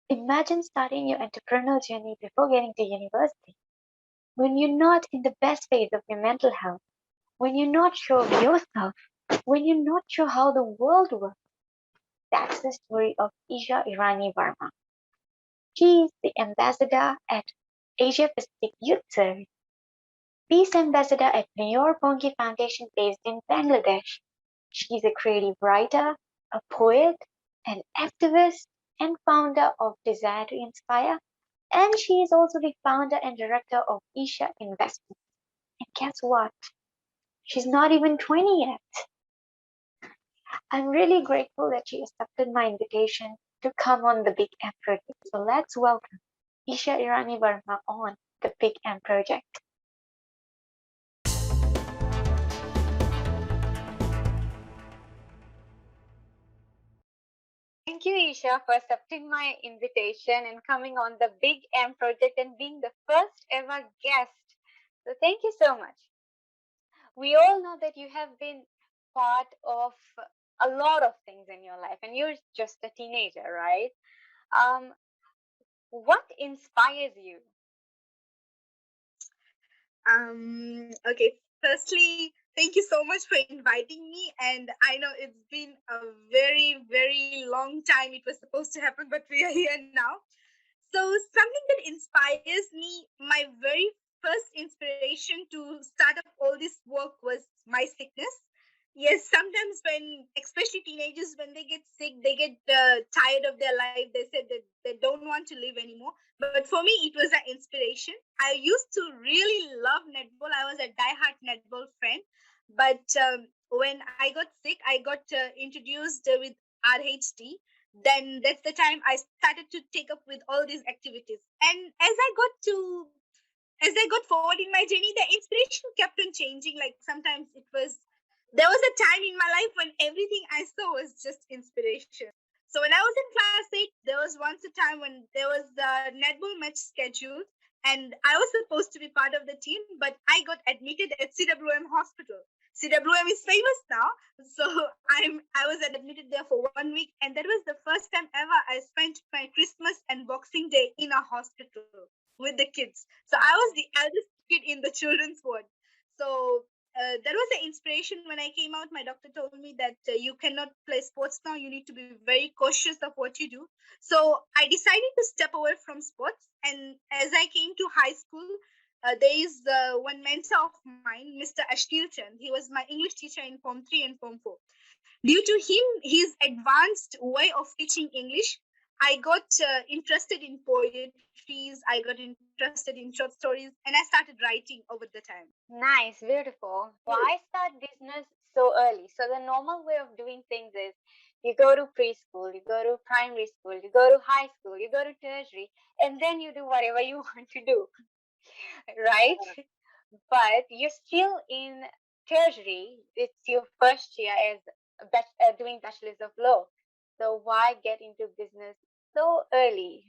Imagine starting your entrepreneurial journey before getting to university, when you're not in the best phase of your mental health, when you're not sure of yourself, when you're not sure how the world works. That's the story of Isha Irani Verma. She is the ambassador at Asia Pacific Youth Service, peace ambassador at Mayor Bongi Foundation based in Bangladesh. She's a creative writer, a poet, an activist, and founder of Desire to Inspire. And she is also the founder and director of Isha Investments. And guess what? She's not even 20 yet. I'm really grateful that she accepted my invitation to come on the Big M Project. So let's welcome Isha Irani Verma on the Big M Project. Thank you, Isha, for accepting my invitation and coming on the Big M Project and being the first ever guest. So thank you so much. We all know that you have been part of a lot of things in your life and you're just a teenager, right? Um, what inspires you? Okay, firstly, thank you so much for inviting me. And I know it's been a very, very long time. It was supposed to happen, but we are here now. So, something that inspires me, my very first inspiration to start up all this work was my sickness. Yes, sometimes when, especially teenagers, when they get sick, they get tired of their life. They said that they don't want to live anymore. But for me, it was an inspiration. I used to really love netball. I was a diehard netball friend. But when I got sick, I got introduced with RHD. Then that's the time I started to take up with all these activities. And as I got forward in my journey, the inspiration kept on changing. Like sometimes there was a time in my life when everything I saw was just inspiration. So when I was in class 8, there was once a time when there was a netball match scheduled, and I was supposed to be part of the team, but I got admitted at CWM Hospital. CWM is famous now, so I was admitted there for 1 week, and that was the first time ever I spent my Christmas and Boxing Day in a hospital with the kids. So I was the eldest kid in the children's ward. So that was the inspiration when I came out. My doctor told me that you cannot play sports now. You need to be very cautious of what you do. So I decided to step away from sports. And as I came to high school, there is one mentor of mine, Mr. Ashtil Chand. He was my English teacher in Form 3 and Form 4. Due to him, his advanced way of teaching English, I got interested in poetries, I got interested in short stories, and I started writing over the time. Nice, beautiful. Why start business so early? So the normal way of doing things is you go to preschool, you go to primary school, you go to high school, you go to tertiary, and then you do whatever you want to do, right? But you're still in tertiary. It's your first year as doing bachelor's of law. So why get into business so early?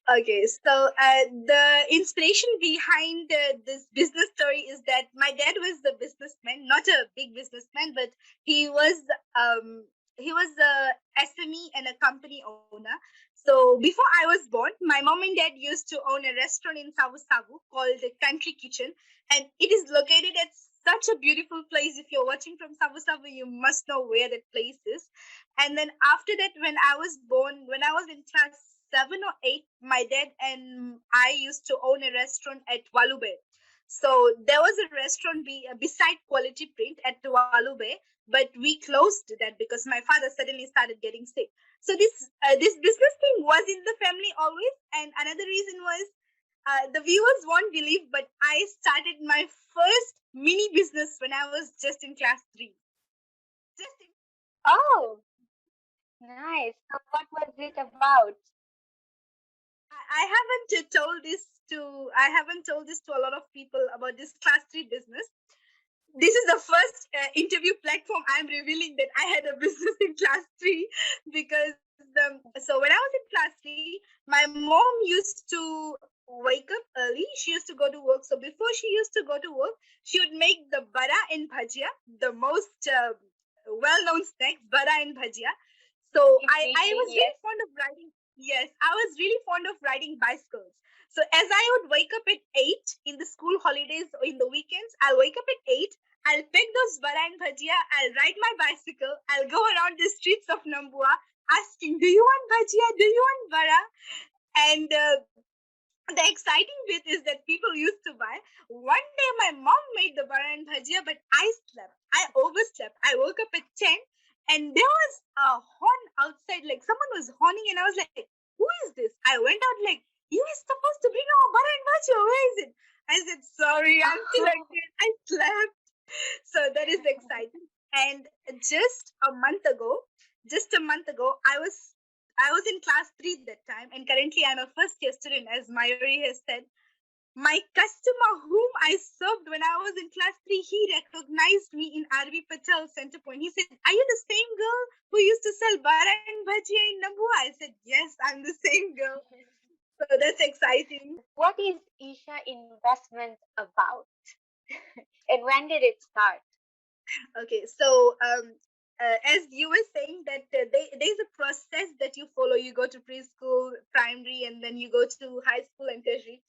Okay, so the inspiration behind this business story is that my dad was a businessman, not a big businessman, but he was um, he was a SME and a company owner. So before I was born, my mom and dad used to own a restaurant in Savu Savu called the Country Kitchen, and it is located at such a beautiful place. If you're watching from Savu Savu, you must know where that place is. And then after that, when I was born, when I was in class 7 or 8, my dad and I used to own a restaurant at Walube. So there was a restaurant beside Quality Print at Walube, but we closed that because my father suddenly started getting sick. So this business thing was in the family always. And another reason was the viewers won't believe, but I started my first mini business when I was just in class 3. Oh, nice. So what was it about? I haven't told this to a lot of people about this class 3 business. This is the first interview platform I'm revealing that I had a business in class 3 because so when I was in class 3, my mom used to wake up early. She used to go to work. So before she used to go to work, she would make the bara and bhajia, the most well-known snacks, bara and bhajia. So I was very fond of writing. Yes, I was really fond of riding bicycles. So as I would wake up at 8 in the school holidays or in the weekends, I'll wake up at 8, I'll pick those vara and bhajia, I'll ride my bicycle, I'll go around the streets of Nambua asking, do you want bhajia? Do you want vara? And the exciting bit is that people used to buy. One day my mom made the vara and bhajia, but I slept. I overslept. I woke up at 10 and there was a horn outside. Like someone was horning and I was like, who is this? I went out like, you were supposed to bring our vara and bhajia. Where is it? I said, sorry, until I slept. So that is exciting. And just a month ago, I was in class 3 that time, and currently I'm a first year student, as Mayuri has said. My customer whom I served when I was in class 3, he recognized me in RV Patel Center Point. He said, are you the same girl who used to sell bara and bhajia in Nambua? I said, yes, I'm the same girl. So that's exciting. What is Isha Investments about? And when did it start? Okay, so as you were saying that there's a process that you follow. You go to preschool, primary, and then you go to high school and tertiary.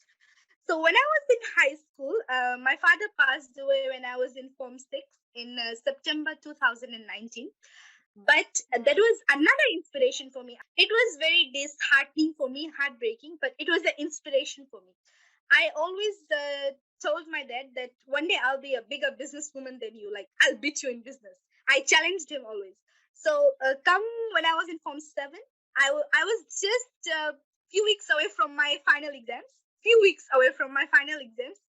So when I was in high school, my father passed away when I was in Form 6 in September 2019. But that was another inspiration for me. It was very disheartening for me, heartbreaking, but it was an inspiration for me. I always told my dad that one day I'll be a bigger businesswoman than you. Like, I'll beat you in business. I challenged him always. So, come when I was in Form 7, I was just a few weeks away from my final exams. Few weeks away from my final exams.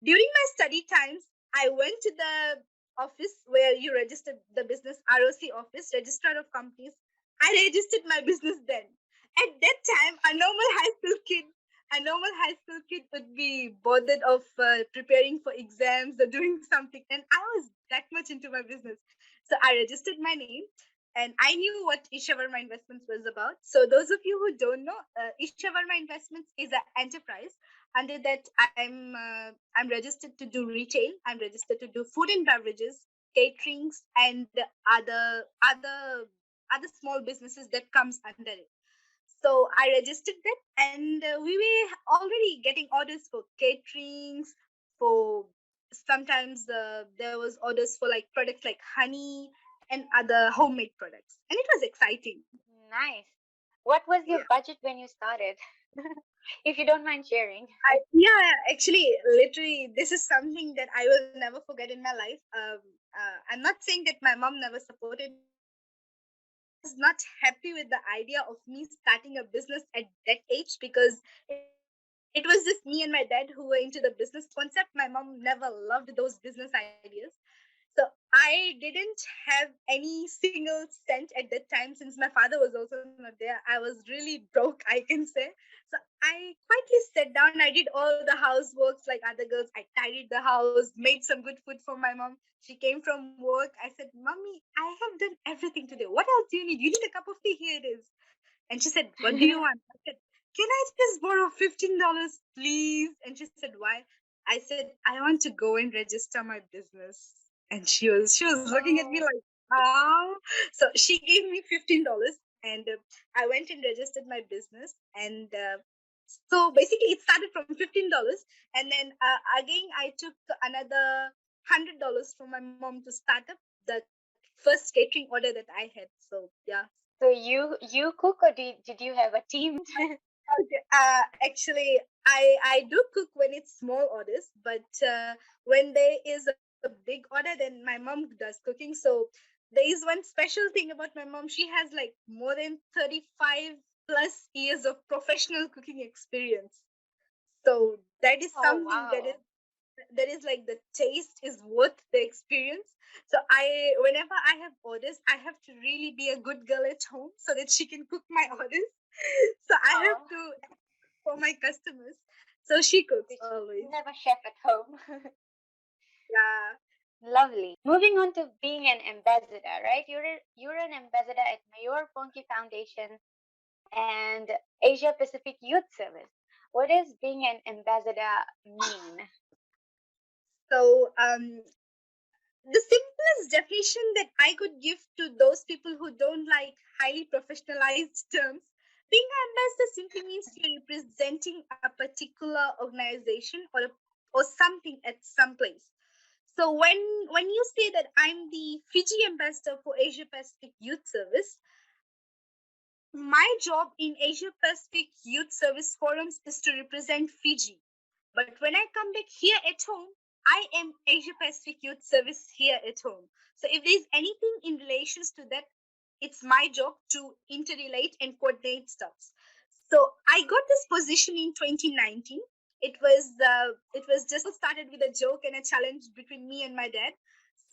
During my study times, I went to the office where you registered the business, ROC office, registrar of companies. I registered my business then. At that time, a normal high school kid would be bothered of preparing for exams or doing something, and I was that much into my business. So I registered my name, and I knew what Isha Verma Investments was about. So those of you who don't know, Isha Verma Investments is an enterprise. Under that, I'm registered to do retail. I'm registered to do food and beverages, caterings, and other small businesses that comes under it. So I registered that, and we were already getting orders for caterings, for sometimes there was orders for like products like honey and other homemade products, and it was exciting. Nice. What was your Yeah. budget when you started? If you don't mind sharing. Yeah, actually, literally, this is something that I will never forget in my life. I'm not saying that my mom never supported me, but my mom was not happy with the idea of me starting a business at that age, because it was just me and my dad who were into the business concept. My mom never loved those business ideas. So I didn't have any single cent at that time, since my father was also not there. I was really broke, I can say. So I quietly sat down. I did all the houseworks like other girls. I tidied the house, made some good food for my mom. She came from work. I said, Mommy, I have done everything today. What else do you need? You need a cup of tea? Here it is. And she said, what do you want? I said, can I just borrow $15, please? And she said, why? I said, I want to go and register my business. And she was looking at me Oh, like, ah. So she gave me $15, and I went and registered my business. And so basically, it started from $15, and then again I took another $100 from my mom to start up the first catering order that I had. So yeah. so you cook, or did you have a team? Okay. Actually, I do cook when it's small orders, but when there is a big order, then my mom does cooking. So there is one special thing about my mom. She has like more than 35 plus years of professional cooking experience. So that is Oh, something wow. that is like the taste is worth the experience. So whenever I have orders, I have to really be a good girl at home so that she can cook my orders. So I have Oh, to for my customers. So she cooks which always. you have a chef at home. Yeah. Lovely. Moving on to being an ambassador, right? You're an ambassador at Mayor Ponki Foundation and Asia Pacific Youth Service. What does being an ambassador mean? So the simplest definition that I could give to those people who don't like highly professionalized terms, Being an ambassador simply means you're representing a particular organization or something at some place. So when you say that I'm the Fiji ambassador for Asia Pacific Youth Service, my job in Asia Pacific Youth Service forums is to represent Fiji. But when I come back here at home, I am Asia Pacific Youth Service here at home. So if there's anything in relations to that, it's my job to interrelate and coordinate stuff. So I got this position in 2019. It was just started with a joke and a challenge between me and my dad.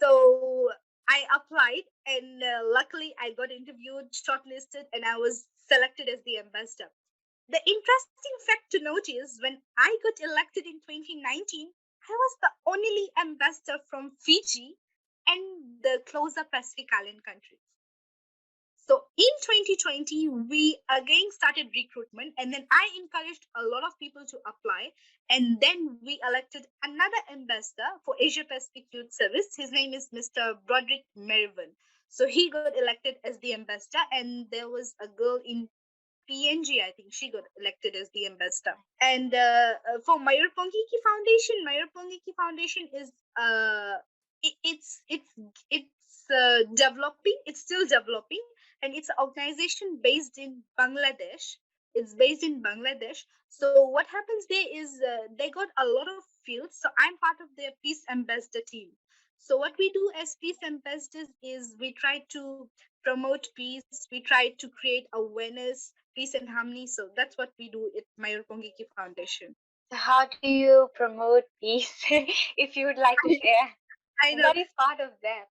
So I applied, and luckily I got interviewed, shortlisted, and I was selected as the ambassador. The interesting fact to note is when I got elected in 2019, I was the only ambassador from Fiji and the closer Pacific Island countries. So in 2020, we again started recruitment, and then I encouraged a lot of people to apply. And then we elected another ambassador for Asia Pacific Youth Service. His name is Mr. Broderick Merivin. So he got elected as the ambassador, and there was a girl in PNG, I think she got elected as the ambassador. And for Mayor Pongiki Foundation is it's developing. It's still developing, and it's an organization based in Bangladesh. It's based in Bangladesh. So what happens there is they got a lot of fields. So I'm part of their peace ambassador team. So what we do as peace ambassadors is we try to promote peace. We try to create awareness, peace and harmony. So that's what we do at Mayur Pongiki Foundation. So how do you promote peace? If you would like to share, I know. what is part of that?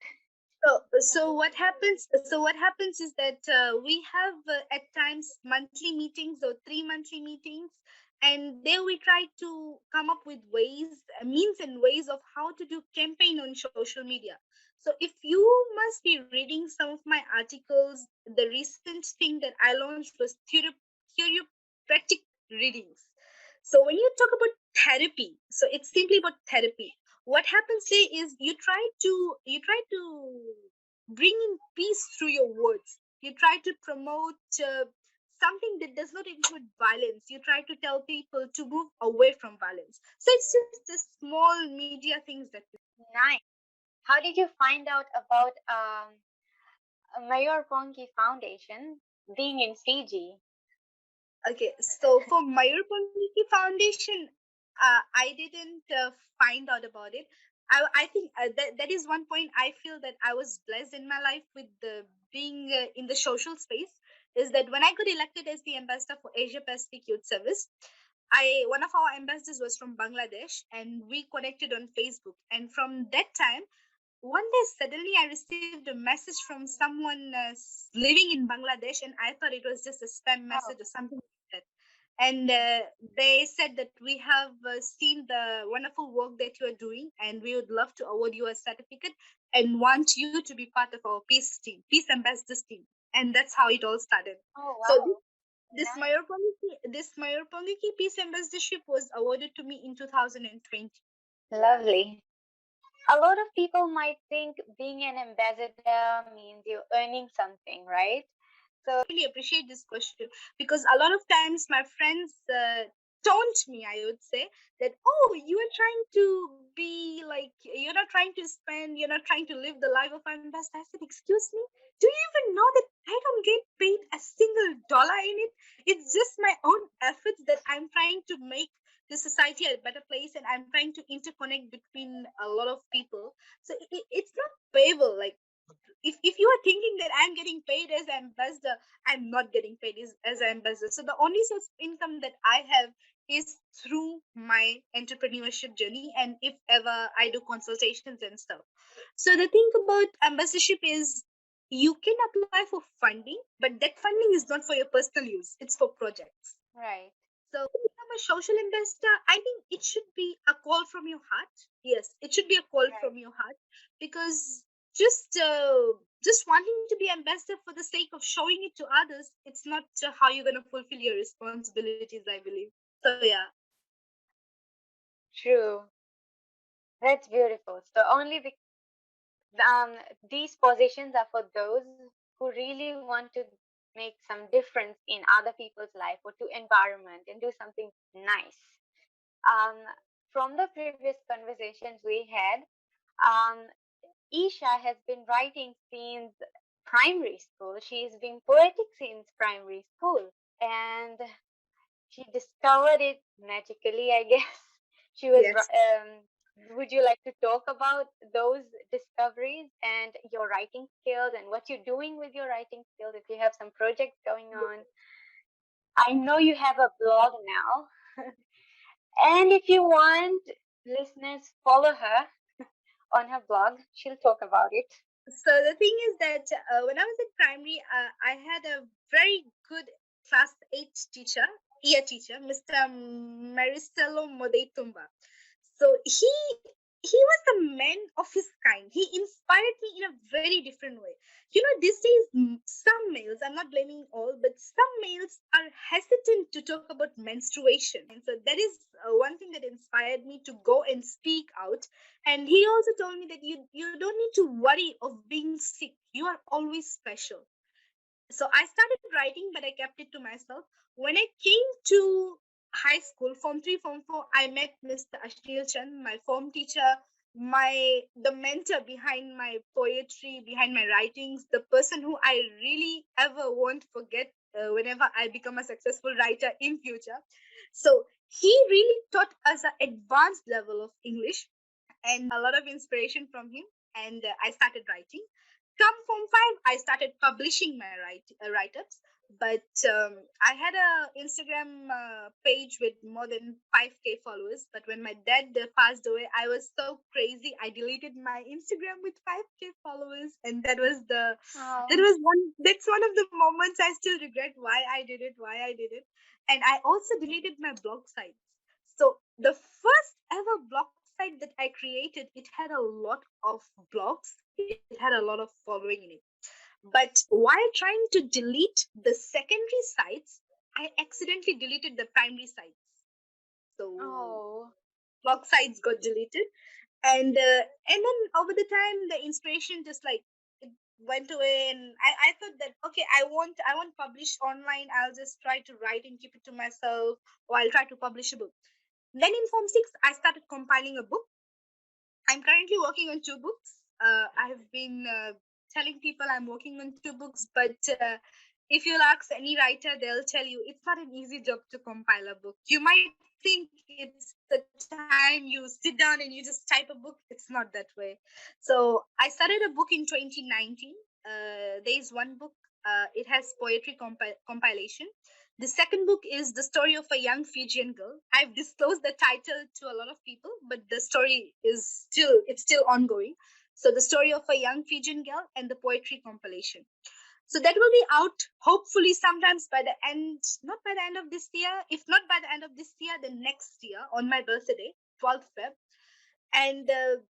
So what happens? So what happens is that we have at times monthly meetings or 3 monthly meetings, and there we try to come up with ways, means, and ways of how to do campaign on social media. So if you must be reading some of my articles, the recent thing that I launched was therapeutic readings. So when you talk about therapy, so it's simply about therapy. What happens there is you try to bring in peace through your words. You try to promote something that does not include violence. You try to tell people to move away from violence. So it's just the small media things that Nice. How did you find out about Mayor Pongi Foundation being in Fiji? Okay, so for Mayur Pangiki Foundation, I didn't find out about it. I think that is one point I feel that I was blessed in my life with being in the social space, is that when I got elected as the ambassador for Asia Pacific Youth Service, one of our ambassadors was from Bangladesh, and we connected on Facebook. And from that time, one day suddenly I received a message from someone living in Bangladesh, and I thought it was just a spam message or something like that. And they said that we have seen the wonderful work that you are doing, and we would love to award you a certificate and want you to be part of our peace team, peace ambassadors team. And that's how it all started. Oh So wow. this Mayor Pongiki Peace Ambassadorship was awarded to me in 2020. Lovely. A lot of people might think being an ambassador means you're earning something, right? So Really appreciate this question, because a lot of times my friends taunt me, I would say, that, oh, you are trying to be like, you're not trying to spend, you're not trying to live the life of an ambassador. I said, excuse me, do you even know that I don't get paid a single dollar in it? It's just my own efforts that I'm trying to make the society a better place, and I'm trying to interconnect between a lot of people. So it's not payable. Like, if you are thinking that I'm getting paid as ambassador, I'm not getting paid as an ambassador. So the only source of income that I have is through my entrepreneurship journey, and if ever I do consultations and stuff. So the thing about ambassadorship is you can apply for funding, but that funding is not for your personal use, it's for projects. right. So become a social investor, I think it should be a call from your heart. Yes, it should be a call Right. from your heart, because just wanting to be ambassador for the sake of showing it to others, it's not how you're going to fulfill your responsibilities, I believe. So yeah. True. That's beautiful. So only um these positions are for those who really want to make some difference in other people's life or to environment and do something nice. Um, from the previous conversations we had, um, Isha has been writing since primary school. She's been poetic since primary school, and she discovered it magically, I guess. She was. Yes. Would you like to talk about those discoveries and your writing skills and what you're doing with your writing skills? If you have some projects going on, I know you have a blog now, and if you want, listeners, follow her on her blog. She'll talk about it. So the thing is that when I was in primary, I had a very good class 8 teacher, year teacher, Mr. Maricello Modetumba. So he was a man of his kind. He inspired me in a very different way. These days, some males, I'm not blaming all, but some males are hesitant to talk about menstruation. And so that is one thing that inspired me to go and speak out. And he also told me that you don't need to worry of being sick. You are always special. So I started writing, but I kept it to myself. When I came to high school, Form 3, Form 4, I met Mr. Ashnil Chand, my form teacher, the mentor behind my poetry, behind my writings, the person who I really ever won't forget whenever I become a successful writer in future. So he really taught us an advanced level of English and a lot of inspiration from him. And I started writing. Come Form 5, I started publishing my write-ups. But I had a Instagram page with more than 5K followers. But when my dad passed away, I was so crazy. I deleted my Instagram with 5K followers, and Oh. that's one of the moments I still regret why I did it. And I also deleted my blog sites. So the first ever blog site that I created, it had a lot of blogs, it had a lot of following in it. But while trying to delete the secondary sites, I accidentally deleted the primary sites. So Oh. blog sites got deleted, and then over the time, the inspiration just like it went away, and I thought that okay, I won't publish online. I'll just try to write and keep it to myself, or I'll try to publish a book. Then in Form 6, I started compiling a book. I'm currently working on 2 books. I've been telling people I'm working on 2 books, but if you'll ask any writer, they'll tell you it's not an easy job to compile a book. You might think it's the time you sit down and you just type a book. It's not that way. So I started a book in 2019. There is one book. It has poetry compilation. The second book is the story of a young Fijian girl. I've disclosed the title to a lot of people, but the story is still ongoing. So the story of a young Fijian girl and the poetry compilation. So that will be out hopefully sometimes by the end, not by the end of this year. If not by the end of this year, then next year on my birthday, 12th Feb. And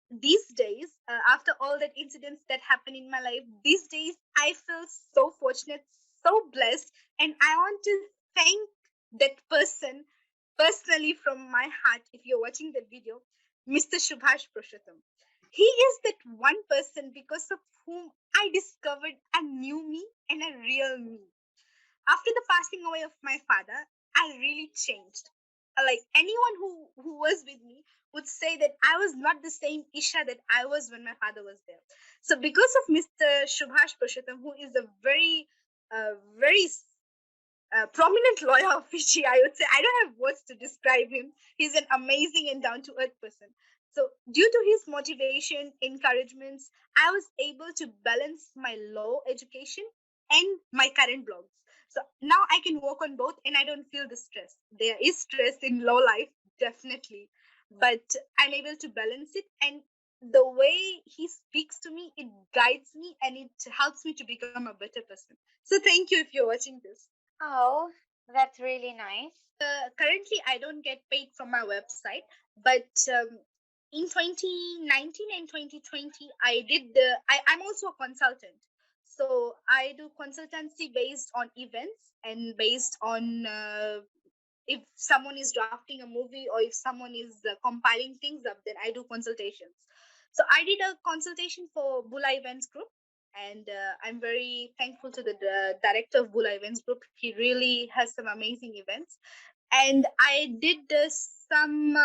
these days, after all that incidents that happen in my life, these days I feel so fortunate, so blessed, and I want to thank that person personally from my heart. If you're watching that video, Mr. Subhash Prashatham, he is that one person because of whom I discovered a new me and a real me. After the passing away of my father, I really changed. Like anyone who was with me would say that I was not the same Isha that I was when my father was there. So because of Mr. Subhash Prashatham, who is a very prominent lawyer of Fiji, I would say. I don't have words to describe him. He's an amazing and down to earth person. So, due to his motivation, encouragements, I was able to balance my law education and my current blogs. So now I can work on both and I don't feel the stress. There is stress in law life, definitely, but I'm able to balance it. And the way he speaks to me, it guides me and it helps me to become a better person. So, thank you if you're watching this. Oh, that's really nice. Currently I don't get paid from my website, but in 2019 and 2020 I'm also a consultant. So I do consultancy based on events and based on if someone is drafting a movie or if someone is compiling things up, then I do consultations. So I did a consultation for Bula Events Group. And I'm very thankful to the director of Bula Events Group. He really has some amazing events. And I did some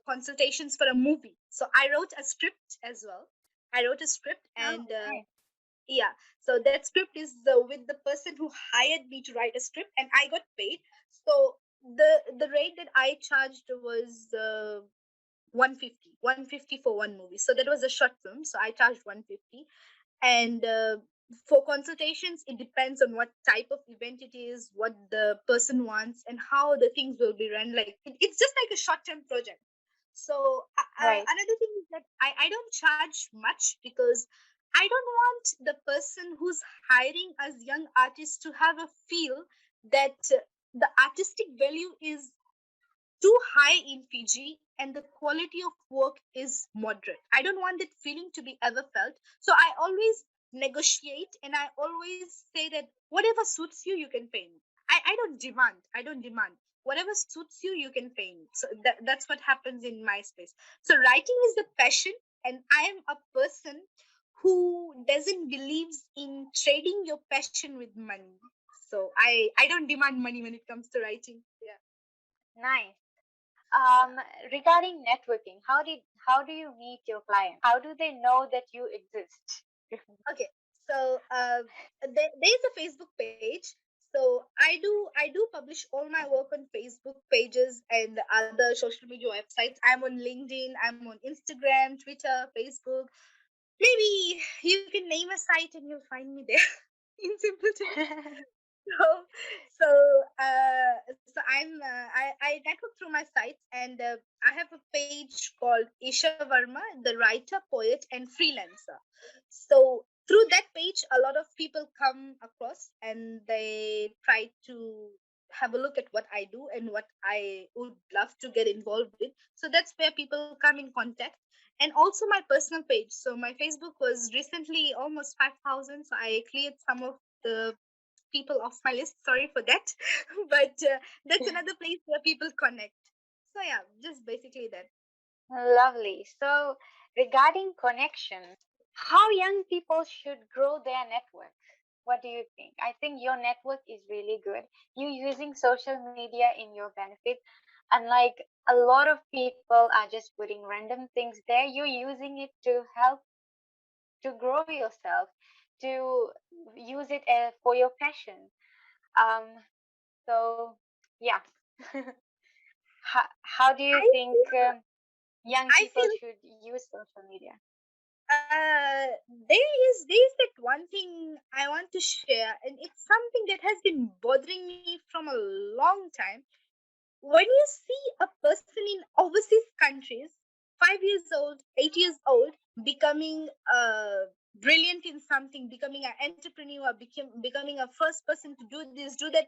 consultations for a movie. So I wrote a script as well. I wrote a script, Oh, and nice. yeah, so that script is with the person who hired me to write a script, and I got paid. So the rate that I charged was 150 for one movie. So that was a short film, so I charged 150. And for consultations, it depends on what type of event it is, what the person wants, and how the things will be run. Like it's just like a short-term project. So Right. another thing is that I don't charge much, because I don't want the person who's hiring us young artists to have a feel that the artistic value is too high in Fiji and the quality of work is moderate. I don't want that feeling to be ever felt. So I always negotiate, and I always say that whatever suits you, you can pay me. I don't demand. I don't demand. Whatever suits you, you can pay me. So that's what happens in my space. So writing is the passion, and I am a person who doesn't believes in trading your passion with money. So I don't demand money when it comes to writing. Yeah. Nice. Yeah. Regarding networking, how do you meet your clients? How do they know that you exist? Okay, so there is a Facebook page. So I do publish all my work on Facebook pages and other social media websites. I'm on LinkedIn. I'm on Instagram, Twitter, Facebook. Maybe you can name a site and you'll find me there in simple terms. So so I network through my sites, and I have a page called Isha Verma, the writer, poet, and freelancer. So through that page, a lot of people come across, and they try to have a look at what I do and what I would love to get involved with. So that's where people come in contact. And also my personal page. So my Facebook was recently almost 5,000. So I cleared some of the people off my list. Sorry for that. But that's another place where people connect. So yeah, just basically that. Lovely. So, regarding connections, how young people should grow their network? What do you think? I think your network is really good. You using social media in your benefit, unlike a lot of people are just putting random things there. You're using it to help to grow yourself, to use it for your passion. Um, so yeah. How do you I think feel, young I people feel should use social media? there is that one thing I want to share, and it's something that has been bothering me from a long time. When you see a person in overseas countries, 5 years old, 8 years old, becoming brilliant in something, becoming an entrepreneur, becoming a first person to do this, do that,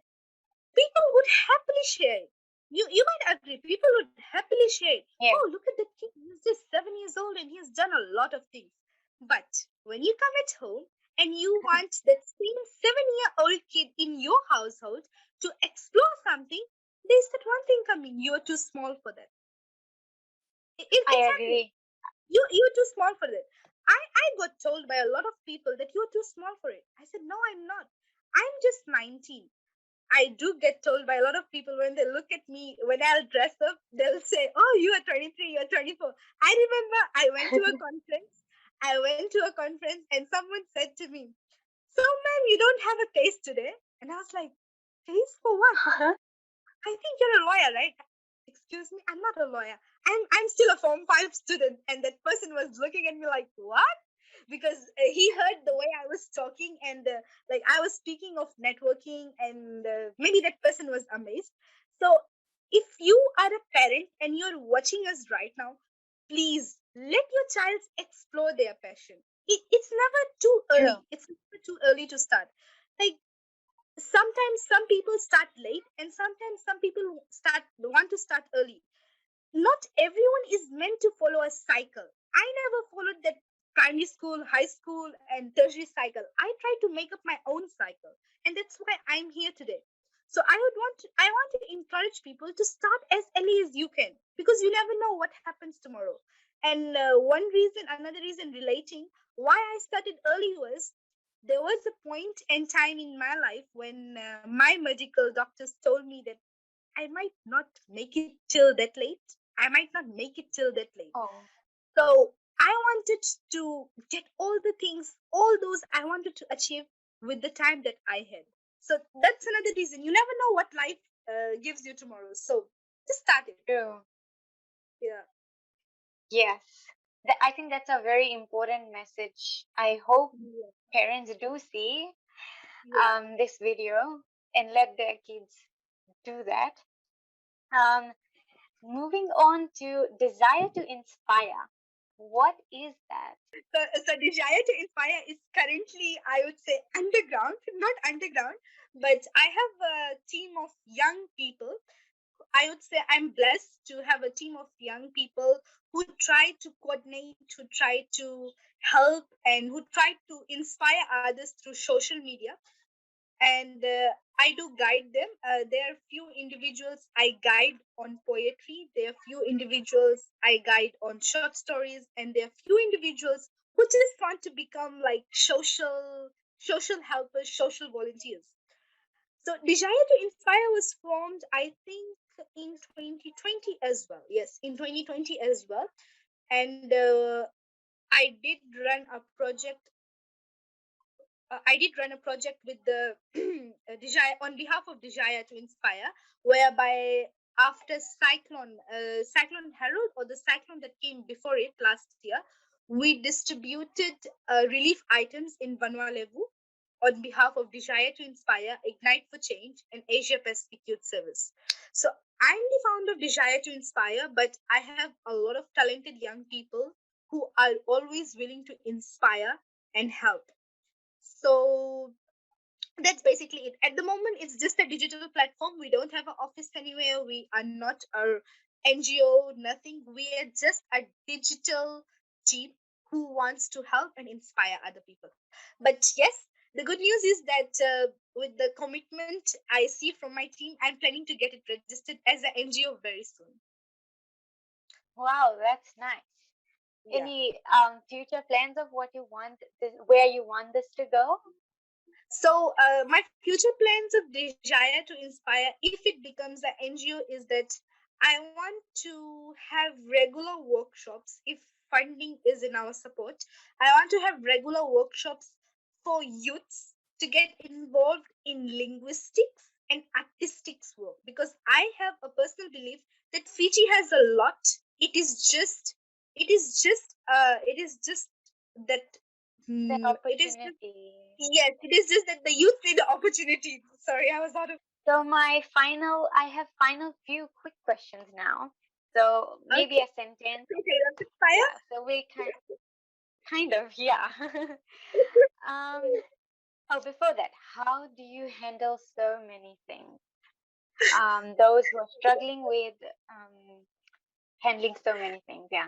people would happily share it. You might agree, people would happily share it. Yeah. Oh, look at that kid, he's just 7 years old and he's done a lot of things. But when you come at home and you want that same 7-year-old kid in your household to explore something, there's that one thing coming, you're too small for that. It's I happening. agree. You're too small for it. I got told by a lot of people that you're too small for it. I said, no, I'm not. I'm just 19. I do get told by a lot of people when they look at me, when I'll dress up, they'll say, oh, you are 23, you're 24. I remember I went to a conference. I went to a conference and someone said to me, so, ma'am, you don't have a case today? And I was like, case for what? I think you're a lawyer, right? Excuse me, I'm not a lawyer. I'm still a Form 5 student. And that person was looking at me like, what? Because he heard the way I was talking, and like I was speaking of networking, and maybe that person was amazed. So if you are a parent and you're watching us right now, please let your child explore their passion. It's never too True. early. It's never too early to start. Like sometimes some people start late, and sometimes some people start want to start early. Not everyone is meant to follow a cycle. I never followed that primary school, high school, and tertiary cycle. I try to make up my own cycle, and that's why I'm here today. So I want to encourage people to start as early as you can, because you never know what happens tomorrow. And another reason relating why I started early was there was a point and time in my life when my medical doctors told me that I might not make it till that late. I might not make it till that late. Oh, So I wanted to get all the things, all those I wanted to achieve with the time that I had. So that's another reason. You never know what life gives you tomorrow. So just start it. true. Yeah. Yes. I think that's a very important message. I hope Yeah. parents do see Yeah. this video and let their kids do that. Um, Moving on to desire to inspire. What is that? So desire to inspire is currently, I would say, underground, not underground, but I have a team of young people. I would say I'm blessed to have a team of young people who try to coordinate, who try to help, and who try to inspire others through social media. And I do guide them. There are few individuals I guide on poetry. There are few individuals I guide on short stories, and there are few individuals who just want to become like social helpers, social volunteers. So Desire to Inspire was formed, I think, in 2020 as well. Yes, in 2020 as well. And I did run a project. I did run a project with the Desire on behalf of Desire to Inspire, whereby after Cyclone Harold or the cyclone that came before it last year, we distributed relief items in Vanuatu on behalf of Desire to Inspire, Ignite for Change, and Asia Pacific Youth Service. So I'm the founder of Desire to Inspire, but I have a lot of talented young people who are always willing to inspire and help. So that's basically it. At the moment, it's just a digital platform. We don't have an office anywhere. We are not a NGO, nothing. We are just a digital team who wants to help and inspire other people. But yes, the good news is that with the commitment I see from my team, I'm planning to get it registered as an NGO very soon. Wow, that's nice. Yeah. Any future plans of what you want this, where you want this to go? So, my future plans of Desire to Inspire, if it becomes an NGO, is that I want to have regular workshops. If funding is in our support, I want to have regular workshops for youths to get involved in linguistics and artistics work, because I have a personal belief that Fiji has a lot. It is just, it is just that. The It is opportunity. Yes, it is just that the youth need the opportunity. Sorry, I was out of. So I have final few quick questions now. So maybe Okay, a sentence. okay, rapid fire. Yeah. So we kind of, yeah. um. Oh, before that, how do you handle so many things? Those who are struggling with handling so many things. Yeah.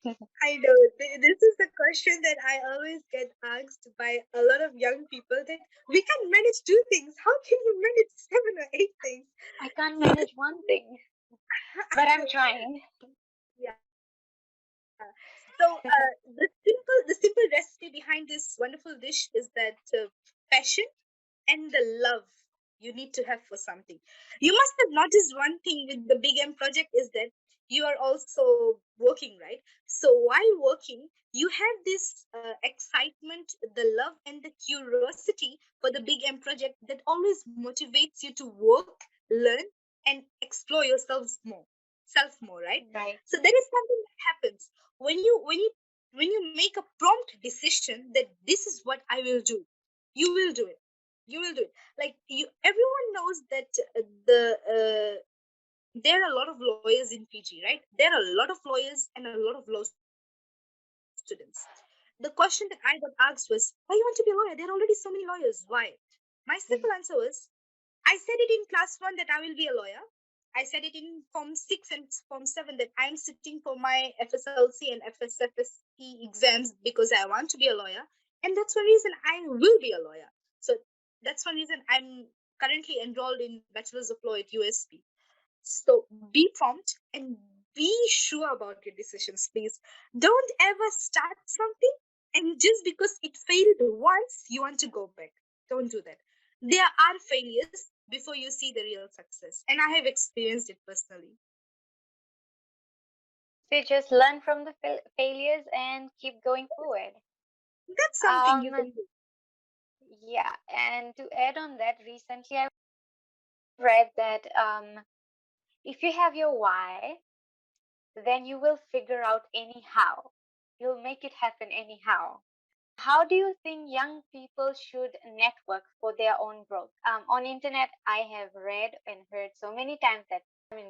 I know this is the question that I always get asked by a lot of young people that we can manage two things. How can you manage seven or eight things? I can't manage one thing, I but I'm know. trying. Yeah. So the simple recipe behind this wonderful dish is that passion and the love you need to have for something. You must have noticed one thing with the Big M project is that you are also working, right? So while working, you have this excitement, the love, and the curiosity for the Big M project that always motivates you to work, learn, and explore self more, right? Right. So that is something that happens when you make a prompt decision that this is what I will do. You will do it. You will do it. Like everyone knows that there are a lot of lawyers in Fiji, right? There are a lot of lawyers and a lot of law students. The question that I got asked was, why you want to be a lawyer? There are already so many lawyers. Why? My simple answer was, I said it in class one that I will be a lawyer. I said it in Form 6 and Form 7 that I'm sitting for my FSLC and FSFSE exams because I want to be a lawyer. And that's one reason I will be a lawyer. So that's one reason I'm currently enrolled in Bachelor's of Law at USP. So be prompt and be sure about your decisions, please. Don't ever start something and just because it failed once, you want to go back. Don't do that. There are failures before you see the real success. And I have experienced it personally. So just learn from the failures and keep going forward. That's something you Um, can do. yeah, and to add on that, recently I read that if you have your why, then you will figure out anyhow. You'll make it happen anyhow. How do you think young people should network for their own growth? On internet, I have read and heard so many times that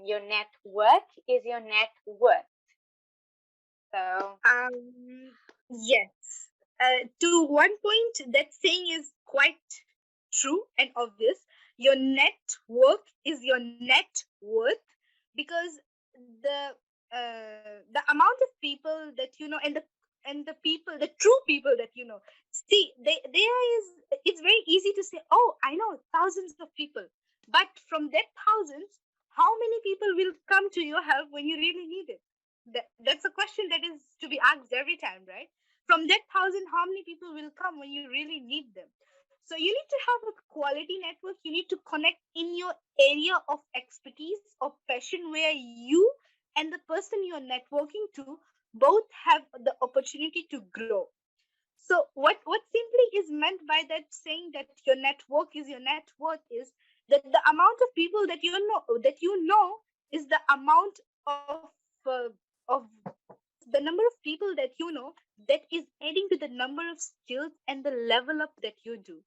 your network is your net worth. So Yes. To one point, that saying is quite true and obvious. Your network is your net worth because the the amount of people that you know and the people, the true people that you know, see, there is, it's very easy to say, oh, I know thousands of people, but from that thousands, how many people will come to your help when you really need it? That's a question that is to be asked every time, right? From that thousand, how many people will come when you really need them? So you need to have a quality network. You need to connect in your area of expertise or passion where you and the person you're networking to both have the opportunity to grow. So what simply is meant by that saying that your network is your net worth is that the amount of people that you know is the amount uh, of the number of people that you know that is adding to the number of skills and the level up that you do.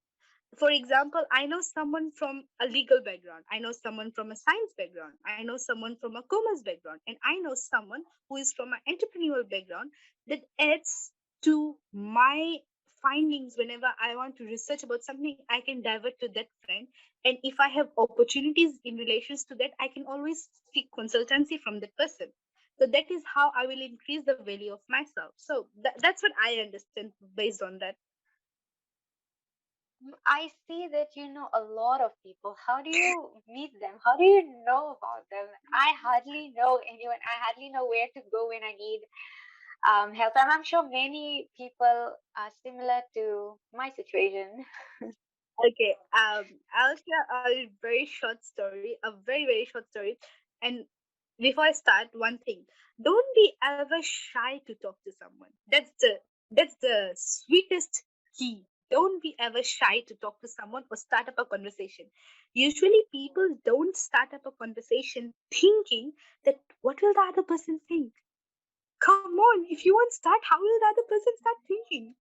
For example, I know someone from a legal background, I know someone from a science background, I know someone from a commerce background, and I know someone who is from an entrepreneurial background that adds to my findings. Whenever I want to research about something, I can divert to that friend, and if I have opportunities in relations to that, I can always seek consultancy from that person. So that is how I will increase the value of myself. So that's what I understand based on that. I see that you know a lot of people. How do you meet them? How do you know about them? I hardly know anyone. I hardly know where to go when I need help. And I'm sure many people are similar to my situation. Okay, I'll share a very short story, a very, very short story. And before I start, one thing: don't be ever shy to talk to someone. That's the sweetest key. Don't be ever shy to talk to someone or start up a conversation. Usually, people don't start up a conversation thinking that what will the other person think. Come on, if you won't start, how will the other person start thinking?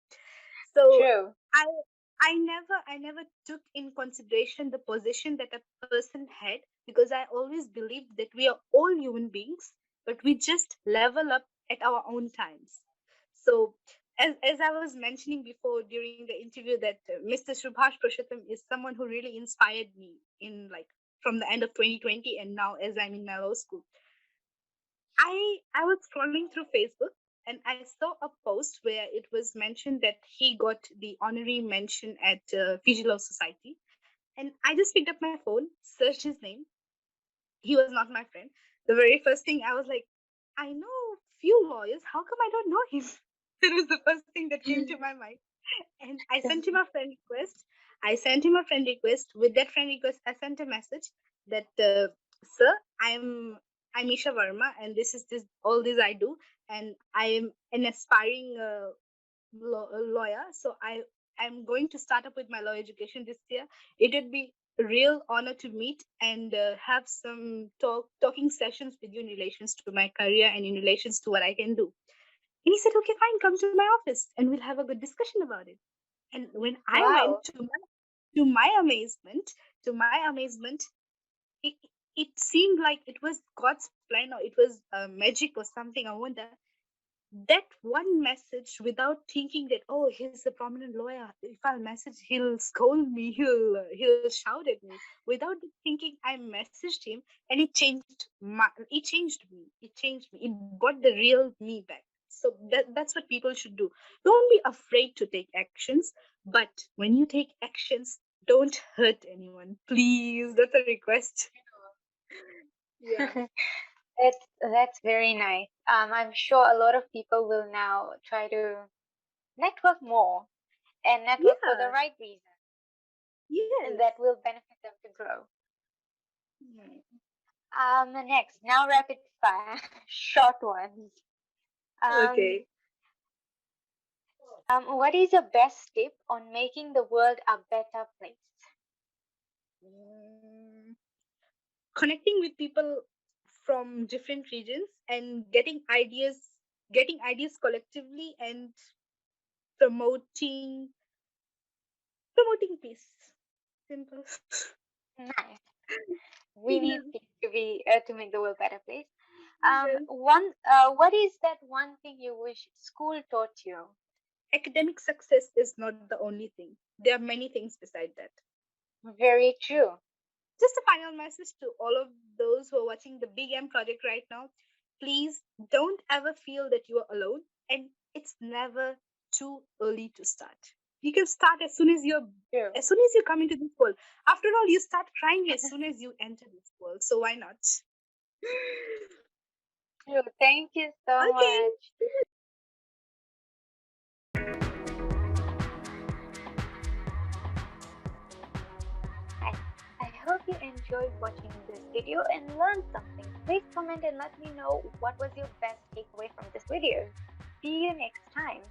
So True. I I never took in consideration the position that a person had because I always believed that we are all human beings, but we just level up at our own times. So as I was mentioning before during the interview that Mr. Subhash Prashottam is someone who really inspired me in like from the end of 2020 and now as I'm in my law school. I was scrolling through Facebook and I saw a post where it was mentioned that he got the honorary mention at Fiji Law Society. And I just picked up my phone, searched his name. He was not my friend. The very first thing I was like, I know few lawyers. How come I don't know him? That was the first thing that came to my mind. And I sent him a friend request. I sent him a friend request. With that friend request, I sent a message that, sir, I'm Isha Verma, and this all this I do, and I am an aspiring lawyer. So I'm going to start up with my law education this year. It would be a real honor to meet and have some talking sessions with you in relations to my career and in relations to what I can do. And he said, okay, fine, come to my office and we'll have a good discussion about it. And when I went Wow. to my amazement, it, it seemed like it was God's plan or it was magic or something. I wonder that one message without thinking that, oh, he's a prominent lawyer. If I'll message, he'll scold me. He'll shout at me. Without thinking, I messaged him, and it changed me. It brought the real me back. So that's what people should do. Don't be afraid to take actions, but when you take actions, don't hurt anyone. Please, that's a request. Yeah. That's very nice. I'm sure a lot of people will now try to network more and network for the Yeah. right reason, and Yes. that will benefit them to grow. Hmm. Next, now rapid fire, short ones. Um, Okay. what is your best tip on making the world a better place? Mm, Connecting with people from different regions and getting ideas collectively and promoting promoting peace. Simple. Nice. We need Yeah. peace to make the world a better place. Yes. What is that one thing you wish school taught you? Academic success is not the only thing. There are many things beside that. Very true. Just a final message to all of those who are watching the Big M project right now. Please don't ever feel that you are alone, and it's never too early to start. You can start True. as soon as you come into this world. After all, you start crying as soon as you enter this world. So why not? True. Thank you so Okay. much. I, I hope you enjoyed watching this video and learned something. Please comment and let me know what was your best takeaway from this video. See you next time.